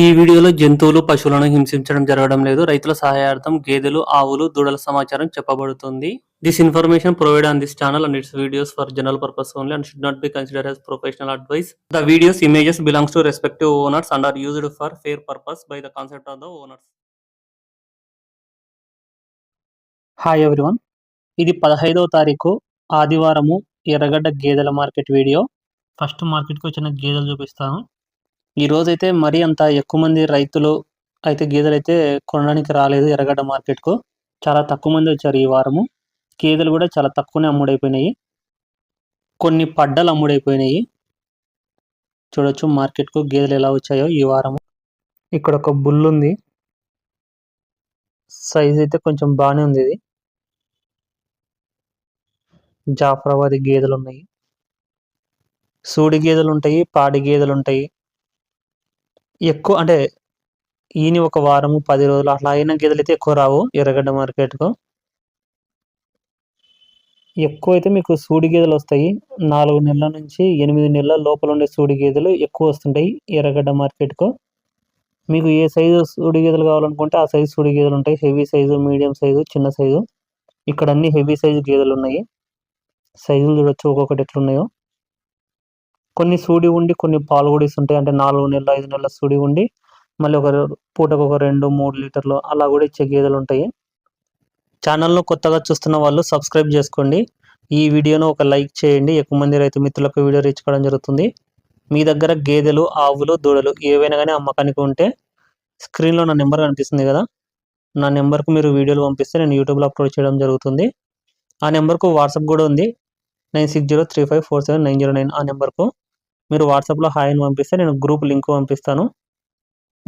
ఈ వీడియోలో జంతువులు, పశువులను హింసించడం జరగడం లేదు. రైతుల సహాయార్థం గేదెలు, ఆవులు, దూడల సమాచారం చెప్పబడుతుంది. This information provided on this channel and its videos for general purpose only and should not be considered as professional advice. The videos images belongs to respective owners and are used for fair purpose by the concept of the owners. Hi everyone, ఇది 15వ తారీఖు ఆదివారము ఎర్రగడ్డ గేదెల market video. First మార్కెట్కి వచ్చిన గేదెలు చూపిస్తాను. ఈ రోజైతే మరీ అంత ఎక్కువ మంది రైతులు అయితే గేదెలు అయితే కొనడానికి రాలేదు ఎర్రగడ్డ మార్కెట్కు. చాలా తక్కువ మంది వచ్చారు ఈ వారము. గేదెలు కూడా చాలా తక్కువనే అమ్ముడైపోయినాయి. కొన్ని పడ్డలు అమ్ముడైపోయినాయి. చూడొచ్చు మార్కెట్కు గేదెలు ఎలా వచ్చాయో ఈ వారము. ఇక్కడ ఒక బుల్ ఉంది, సైజ్ అయితే కొంచెం బాగానే ఉంది. ఇది జాఫ్రాబాదీ గేదెలు ఉన్నాయి, సూడి గేదెలు ఉంటాయి, పాడి గేదెలు ఉంటాయి. ఎక్కువ అంటే ఈయన ఒక వారము 10 రోజులు అట్లా అయిన గేదెలు అయితే ఎక్కువ రావు ఎర్రగడ్డ మార్కెట్కు. ఎక్కువ అయితే మీకు సూడి గేదెలు వస్తాయి. 4 నెలల నుంచి 8 నెలల లోపల ఉండే సూడి గేదెలు ఎక్కువ వస్తుంటాయి ఎర్రగడ్డ మార్కెట్కు. మీకు ఏ సైజు సూడి గేదెలు కావాలనుకుంటే ఆ సైజు సూడి గేదెలు ఉంటాయి. హెవీ సైజు, మీడియం సైజు, చిన్న సైజు. ఇక్కడ అన్ని హెవీ సైజు గేదెలు ఉన్నాయి. సైజులు చూడొచ్చు ఒక్కొక్కటి ఎట్లున్నాయో. కొన్ని సూడి ఉండి కొన్ని పాలు కూడా ఇస్తుంటాయి. అంటే 4 నెలలు 5 నెలల సూడి ఉండి మళ్ళీ ఒక పూటకు ఒక 2-3 లీటర్లు అలా కూడా ఇచ్చే గేదెలు ఉంటాయి. ఛానల్ను కొత్తగా చూస్తున్న వాళ్ళు సబ్స్క్రైబ్ చేసుకోండి. ఈ వీడియోను ఒక లైక్ చేయండి. ఎక్కువ మంది రైతు మిత్రులకు వీడియో రీచ్ కావడం జరుగుతుంది. మీ దగ్గర గేదెలు, ఆవులు, దూడలు ఏవైనా కానీ అమ్మకానికి ఉంటే స్క్రీన్లో నా నెంబర్ కనిపిస్తుంది కదా, నా నెంబర్కు మీరు వీడియోలు పంపిస్తే నేను యూట్యూబ్లో అప్లోడ్ చేయడం జరుగుతుంది. ఆ నెంబర్కు వాట్సాప్ కూడా ఉంది, 9603547909. ఆ నెంబర్కు మీరు వాట్సాప్లో హాయ్ అని పంపిస్తే నేను గ్రూప్ లింక్ పంపిస్తాను.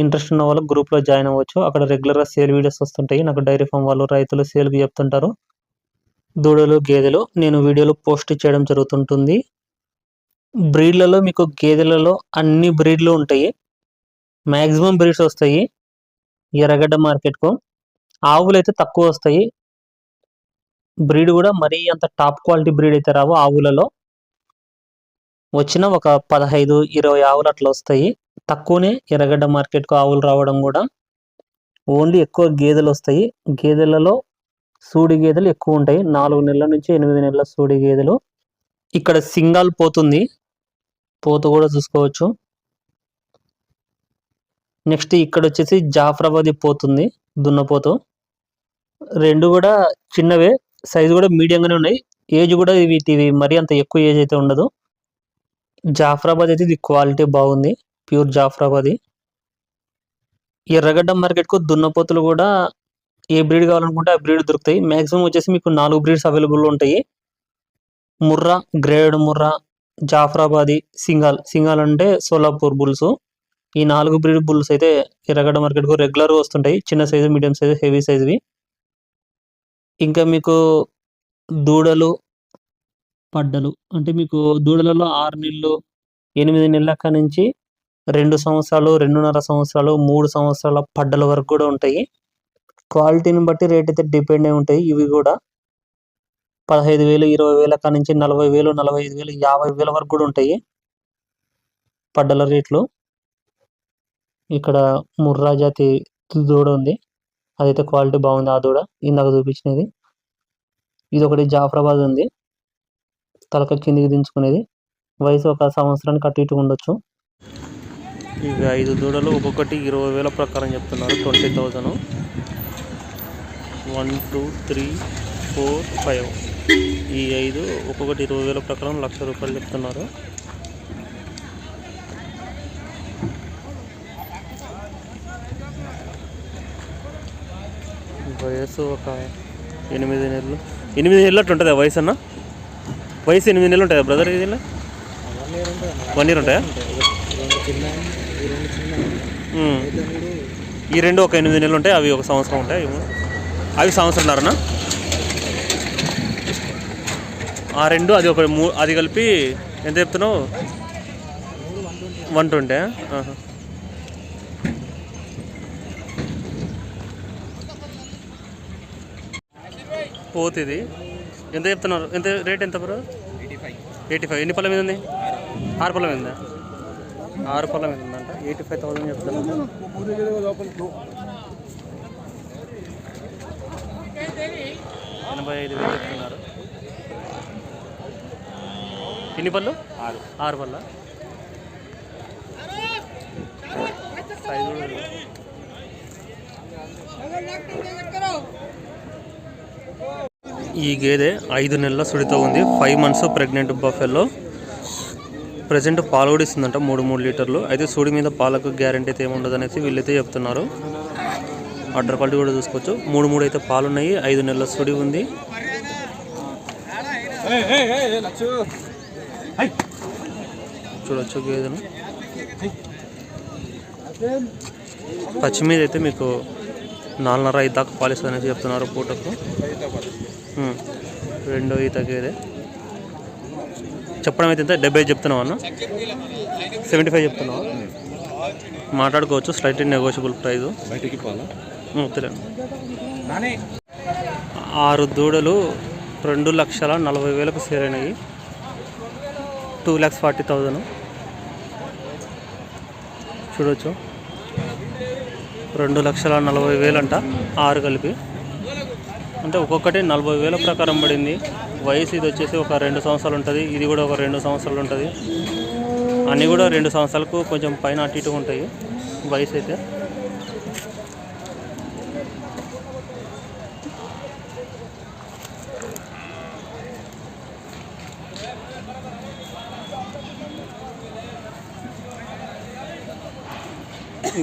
ఇంట్రెస్ట్ ఉన్న వాళ్ళు గ్రూప్లో జాయిన్ అవ్వచ్చు. అక్కడ రెగ్యులర్గా సేల్ వీడియోస్ వస్తుంటాయి. నాకు డైరీ ఫామ్ వాళ్ళు రైతులు సేల్కి చెప్తుంటారు. దూడలు, గేదెలు నేను వీడియోలో పోస్ట్ చేయడం జరుగుతుంటుంది. బ్రీడ్లలో మీకు గేదెలలో అన్ని బ్రీడ్లు ఉంటాయి. మ్యాక్సిమం బ్రీడ్స్ వస్తాయి ఎర్రగడ్డ మార్కెట్కు. ఆవులు అయితే తక్కువ వస్తాయి. బ్రీడ్ కూడా మరీ అంత టాప్ క్వాలిటీ బ్రీడ్ అయితే రావు. ఆవులలో వచ్చిన ఒక 15-20 ఆవులు అట్లా వస్తాయి. తక్కువనే ఎర్రగడ్డ మార్కెట్కు ఆవులు రావడం కూడా. ఓన్లీ ఎక్కువ గేదెలు వస్తాయి. గేదెలలో సూడి గేదెలు ఎక్కువ ఉంటాయి. 4 నెలల నుంచి 8 నెలల సూడి గేదెలు. ఇక్కడ సింగాల్ పోతుంది, పోతు కూడా చూసుకోవచ్చు. నెక్స్ట్ ఇక్కడ వచ్చేసి జాఫ్రాబాదీ పోతుంది, దున్నపోతు. రెండు కూడా చిన్నవే, సైజు కూడా మీడియంగానే ఉన్నాయి. ఏజ్ కూడా ఇవి మరీ అంత ఎక్కువ ఏజ్ అయితే ఉండదు. జాఫ్రాబాద్ అయితే ఇది క్వాలిటీ బాగుంది, ప్యూర్ జాఫ్రాబాదీ. ఎర్రగడ్డ మార్కెట్కు దున్నపోతులు కూడా ఏ బ్రీడ్ కావాలనుకుంటే ఆ బ్రీడ్ దొరుకుతాయి. మ్యాక్సిమం వచ్చేసి మీకు 4 బ్రీడ్స్ అవైలబుల్ ఉంటాయి. ముర్రా, గ్రేడ్ ముర్రా, జాఫ్రాబాదీ, సింగాల్ అంటే సోలాపూర్ బుల్స్. ఈ 4 బ్రీడ్ బుల్స్ అయితే ఎర్రగడ్డ మార్కెట్కు రెగ్యులర్ వస్తుంటాయి. చిన్న సైజు, మీడియం సైజు, హెవీ సైజువి. ఇంకా మీకు దూడలు, పడ్డలు అంటే మీకు దూడలలో 6 నెలలు 8 నెలల నుంచి 2 సంవత్సరాలు, 2.5 సంవత్సరాలు, 3 సంవత్సరాల పడ్డల వరకు కూడా ఉంటాయి. క్వాలిటీని బట్టి రేట్ అయితే డిపెండ్ అయి ఉంటాయి. ఇవి కూడా 15,000, 20,000 నుంచి 40,000, 45,000, 50,000 వరకు కూడా ఉంటాయి పడ్డల రేట్లు. ఇక్కడ ముర్రా జాతి దూడ ఉంది, అదైతే క్వాలిటీ బాగుంది. ఆ దూడ ఇందాక చూపించినది. ఇది ఒకటి జాఫ్రాబాద్ ఉంది, తలక కిందికి దించుకునేది. వయసు ఒక సంవత్సరానికి అటు ఇటు ఉండొచ్చు. ఇవి 5 దూడలు, ఒక్కొక్కటి 20,000 ప్రకారం చెప్తున్నారు. 20,000. 1, 2, 3, 4, 5 ఈ 5 ఒక్కొక్కటి 20,000 ప్రకారం ₹1,00,000 చెప్తున్నారు. వయసు ఒక 8 నెలలు. 8 నెలలు అట్లా ఉంటుందా వయసు అన్న? వయసు 8 నెలలు ఉంటుందా బ్రదర్? ఇది 1 ఇయర్ ఉంటాయా? ఈ రెండు ఒక 8 నెలలు ఉంటాయి, అవి 1 సంవత్సరం ఉంటాయి. అవి సంవత్సరంన్నరనా? ఆ రెండు అది ఒక అది కలిపి ఎంత చెప్తున్నావు? 120. పోతుంది. ఎంత చెప్తున్నారు? ఎంత రేట్ ఎంత బ్రో? 85. ఎన్ని పళ్ళ మీద ఉంది? 6 పళ్ళ మీద ఉందా? 6 పళ్ళ మీద ఉందంట. 85,000 చెప్తున్నారు. చెప్తున్నారు. ఎన్ని పళ్ళు? 6 పళ్ళ. ఈ గేదె 5 నెలల సుడితో ఉంది. 5 months ప్రెగ్నెంట్ బఫెల్లో. ప్రజెంట్ పాలు కూడా ఇస్తుందంట 3 లీటర్లు. అయితే సుడి మీద పాలకు గ్యారంటీ అయితే ఏముండదు అనేసి వీళ్ళైతే చెప్తున్నారు. అడ్డర్ క్వాలిటీ కూడా చూసుకోవచ్చు. 3 అయితే పాలు ఉన్నాయి. 5 నెలల సుడి ఉంది. చూడొచ్చు గేదెను. పచ్చి మీద అయితే మీకు 4.5 దాకా పాలిస్తుంది అనేసి చెప్తున్నారు పూటకు. 2వ ఈత గేదె. చెప్పడం అయితే 75 చెప్తున్నావు అన్న. 75 చెప్తున్నావు. మాట్లాడుకోవచ్చు. Slightly negotiable price. 6 దూడలు 2,40,40,000 సేల్ అయినాయి. 2,40,000 చూడవచ్చు. 2,40,40,000 అంట 6 కలిపి. అంటే ఒక్కొక్కటి 40,000 ప్రకారం పడింది. వయసు ఇది వచ్చేసి ఒక 2 సంవత్సరాలు ఉంటుంది. ఇది కూడా ఒక 2 సంవత్సరాలు ఉంటుంది. అన్నీ కూడా 2 సంవత్సరాలకు కొంచెం పైన అటు ఇటు ఉంటాయి వయసు అయితే.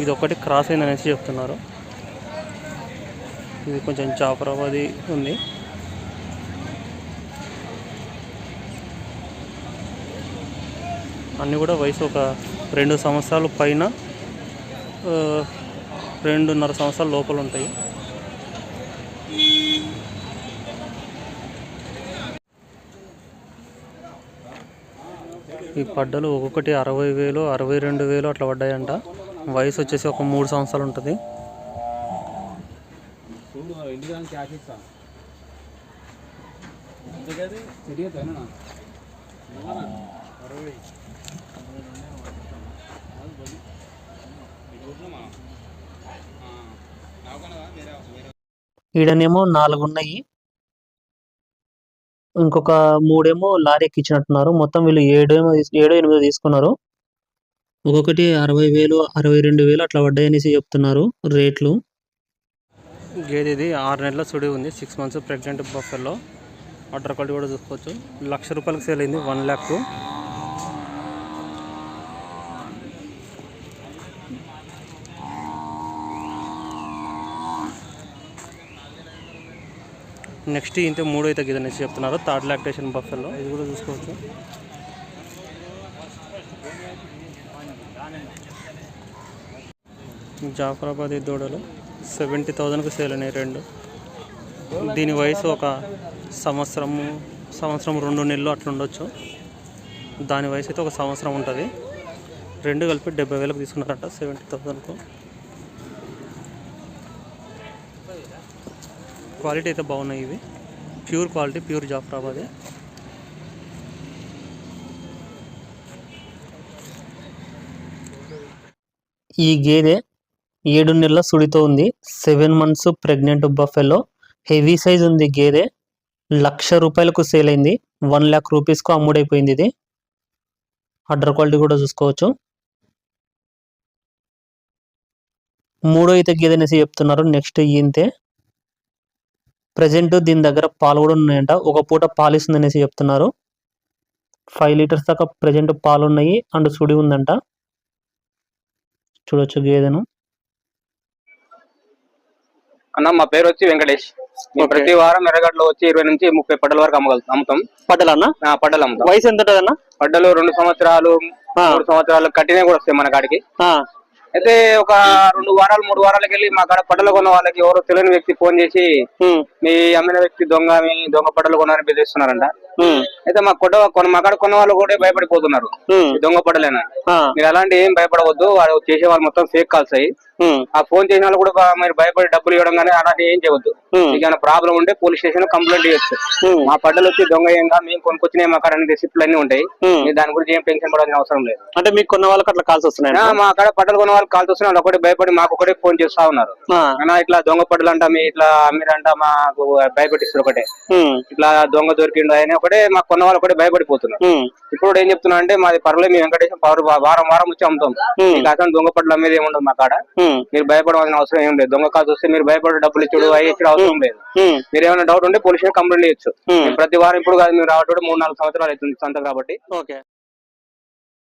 ఇది ఒకటి క్రాస్ అయింది అనేసి చెప్తున్నారు. ఇది కొంచెం జాఫరాబాదీ ఉంది. అన్నీ కూడా వయసు ఒక 2 సంవత్సరాల పైన 2.5 సంవత్సరాల లోపల ఉంటాయి. ఈ పడ్డలు ఒక్కొక్కటి 60,000 62,000 అట్లా పడ్డాయంట. వయసు వచ్చేసి ఒక 3 సంవత్సరాలు ఉంటుంది. ఈడనేమో 4 ఉన్నాయి. ఇంకొక 3 ఏమో లారీ ఎక్కించినట్టున్నారు. మొత్తం వీళ్ళు 7-8 తీసుకున్నారు. ఒక్కొక్కటి 60,000 62,000 అట్లా పడ్డాయనేసి చెప్తున్నారు రేట్లు. గేదెది 6 నెలల సుడి ఉంది. 6 months pregnant buffalo. Udder quality కూడా చూసుకోవచ్చు. ₹1,00,000 సేల్ అయింది. 1 lakh. నెక్స్ట్ ఇంత 3వ ఈత గేదె అనేసి చెప్తున్నారు. 3rd lactation buffalo. ఇది కూడా చూసుకోవచ్చు. జాఫరాబాదీ దూడలు 70,000కు సేల్ అయినాయి 2. దీని వయసు ఒక సంవత్సరం 2 నెలలు అట్లా ఉండొచ్చు. దాని వయసు అయితే ఒక సంవత్సరం ఉంటుంది. 2 కలిపి 70,000కు తీసుకున్నారట 70,000కు. క్వాలిటీ అయితే బాగున్నాయి. ఇవి ప్యూర్ క్వాలిటీ, ప్యూర్ జాఫరాబాదీ. ఈ గేదె 7 నెలల సుడితో ఉంది. 7 months pregnant buffalo. Heavy size ఉంది గేదె. ₹1,00,000కు సేల్ అయింది. 1 lakh రూపీస్కు అమ్ముడైపోయింది ఇది. అడ్డర్ క్వాలిటీ కూడా చూసుకోవచ్చు. 3వ ఈత గేదె అనేసి చెప్తున్నారు. నెక్స్ట్ ఇంతే. ప్రజెంట్ దీని దగ్గర పాలు కూడా ఉన్నాయంట. ఒక పూట పాలు ఇస్తుంది అనేసి చెప్తున్నారు. 5 liters దాకా ప్రజెంట్ పాలు ఉన్నాయి. అండ్ సుడి ఉందంట. చూడొచ్చు గేదెను. అన్న మా పేరు వచ్చి వెంకటేష్. ప్రతి వారం ఎర్రగడ్డలో వచ్చి 20 నుంచి 30 పడ్డల వరకు అమ్ముతాం. పడ్డలు అన్న? పడ్డలు అమ్ముతాం. వయసు ఎంత ఉంటుంది అన్న? పడ్డలు 2 సంవత్సరాలు 3 సంవత్సరాలు కట్టినవి కూడా వస్తాయి మన కాడికి. అయితే ఒక 2 వారాలు 3 వారాలకు వెళ్ళి మా కాడ పడ్డలు కొన్న వాళ్ళకి ఎవరో తెలియని వ్యక్తి ఫోన్ చేసి మీ అమ్మిన వ్యక్తి మీ దొంగ పడ్డలు కొన్నారని బెదిరిస్తున్నారంట. అయితే మా కాడ కొన్న వాళ్ళు కూడా భయపడిపోతున్నారు. దొంగ పడ్డలేనా, మీరు అలాంటి ఏం భయపడవద్దు. వాడు చేసే వాళ్ళు మొత్తం ఫేక్ కాల్స్ అయ్యి ఆ ఫోన్ చేసిన వాళ్ళు కూడా మీరు భయపడి డబ్బులు ఇవ్వడం కానీ అలాంటి ఏం చేయవద్దు. మీకు ఏమైనా ప్రాబ్లం ఉంటే పోలీస్ స్టేషన్ కంప్లైంట్ చేయొచ్చు. మా పడ్డలు వచ్చి దొంగ ఏంగా మేము కొనుక్కొచ్చినాయి మా కాడ రిసిప్ట్లు అన్ని ఉంటాయి. మీరు దాని గురించి ఏం టెన్షన్ పడాల్సిన అవసరం లేదు. అంటే మీకు కొన్న వాళ్ళకి అట్లా కాల్స్ వస్తున్నాయి? మా కాడ పడ్డలు కొన్న వాళ్ళు కాల్స్ వస్తున్నాయి. ఒకటి భయపడి మాకు ఒకటే ఫోన్ చేస్తా ఉన్నారు. ఇట్లా దొంగ పడ్డలు అంట మీ ఇట్లా అమ్మిరంట మాకు భయపెట్టిస్తారు. ఒకటే ఇట్లా దొంగ దొరికిండు అని ఒకటే మాకు కొన్న వాళ్ళు ఒకటే భయపడిపోతున్నారు. ఇప్పుడు ఏం చెప్తున్నా అంటే మాది పర్లేదు మేము వెంకటేశ్వర వారం వారం వచ్చి అమ్ముతాం. మీకు అసలు దొంగ పడ్డలు అమ్మేది ఏముండదు మా కాడ. మీరు భయపడవలసిన అవసరం ఏం లేదు. దొంగ కాల్స్ వస్తే మీరు భయపడే డబ్బులు ఇచ్చుడు అవి ఇచ్చిన అవసరం లేదు. మీరు ఏమైనా డౌట్ ఉంటే పోలీస్ కంప్లైంట్ చేయొచ్చు. ప్రతి వారం ఇప్పుడు కాదు, మీరు రావడం 3-4 సంవత్సరాలు అవుతుంది సంత కాబట్టి. ఓకే.